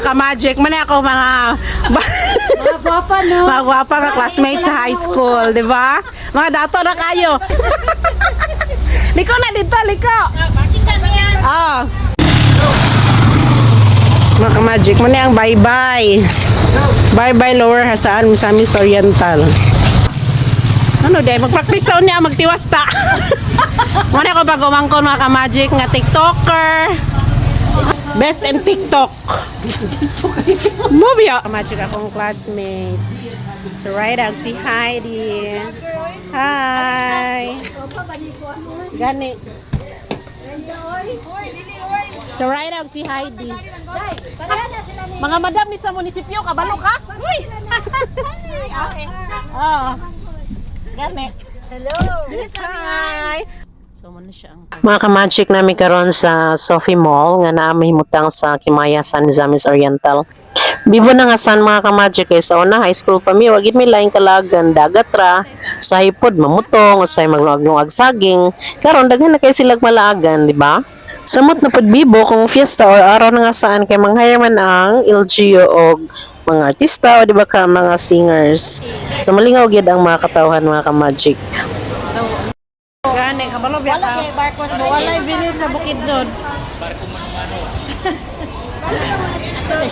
ka-magic. Mani ako mga Gwapa, no? mga gwapa ka classmates sa high school, di ba? Mga dato na kayo. Liko na dito, liko. Ah. Mga ka-magic, mani ang bye-bye. Bye-bye Lower Hasaan, Misamis Oriental. Ano day, mag-practice daw niya, magtiwasta. Muna ko ba gumangkon mga ka-magic nga TikToker. Best in TikTok. Movie ako. Ka-magic akong classmates. So right out, si Heidi. Hi. Gani. So right out, si Heidi. Mga madam ni sa munisipyo, kabalo ka? Uy! Oh. Gani. Hello. Hi. So muna siya ang mga ka-magic namin karon sa Sophie Mall nga naami himutang sa Kimaya San Misamis Oriental. Bibo na nga san mga ka-magic kay sa una high school pa mi wagid mi laing kalagan dagat ra sa hipod mamutong usay magluag-luag saging karon daghan na kay sila malaagan di ba? Samot na pud bibo kung fiesta or araw na nga saan kay manghayar man ang LGU og mga artista o di ba ka mga singers. So malingaw gyud ang mga katawhan mga ka-magic. Gani kabalo biya ka. Barkos mo. Walay bilis sa Bukidnon.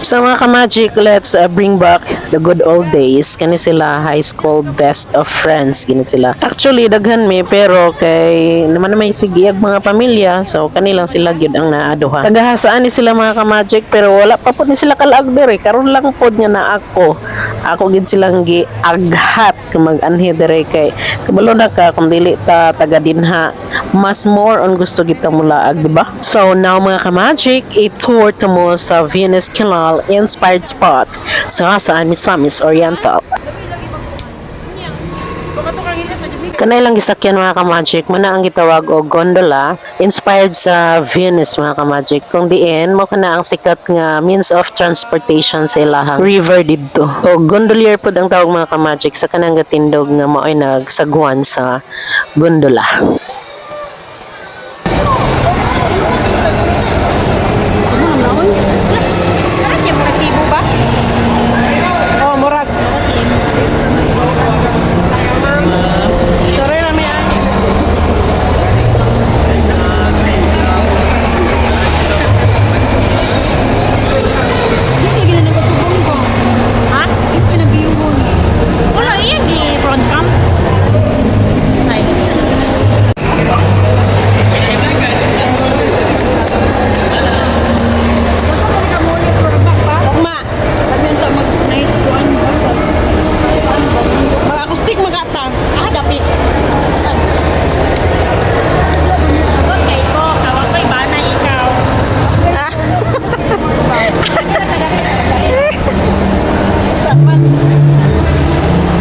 So mga ka-magic, let's bring back the good old days. Kani sila high school best of friends. Gini sila. Actually, daghan mi pero kay naman may sigiyag mga pamilya. So kanilang sila gyud ang naaduha. Tagahasaan ni sila mga ka-magic pero wala pa pud ni sila kalaag diri. Karon lang pod nga na ako. Ako gid silang giaghat kung mag-anhi diri kay kabalo na ka kung dili ta taga dinha. Mas more on gusto kita mulaag, di ba? So now mga ka-magic, i-tour to mo sa Venus Canal inspired spot sa Misamis Oriental. Kanay lang gisakyan mga ka-magic, muna ang gitawag o gondola inspired sa Venus mga ka-magic. Kung diin mo kana ang sikat nga means of transportation sa ilahang river didto. O gondolier pod ang tawag mga ka-magic sa kanang gatindog nga mao'y nagsagwan sa gondola.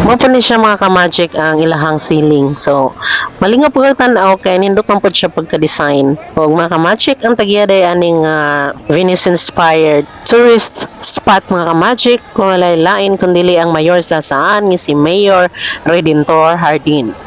Mapo ni siya mga ka-magic ang ilahang ceiling. So, malingaw po kang tanaw kay nindot man po siya pagka-design. O mga ka-magic, ang tagyaday aning Venus inspired tourist spot mga ka-magic kung lain kundi ang mayor sa saan ni si Mayor Redentor Hardin.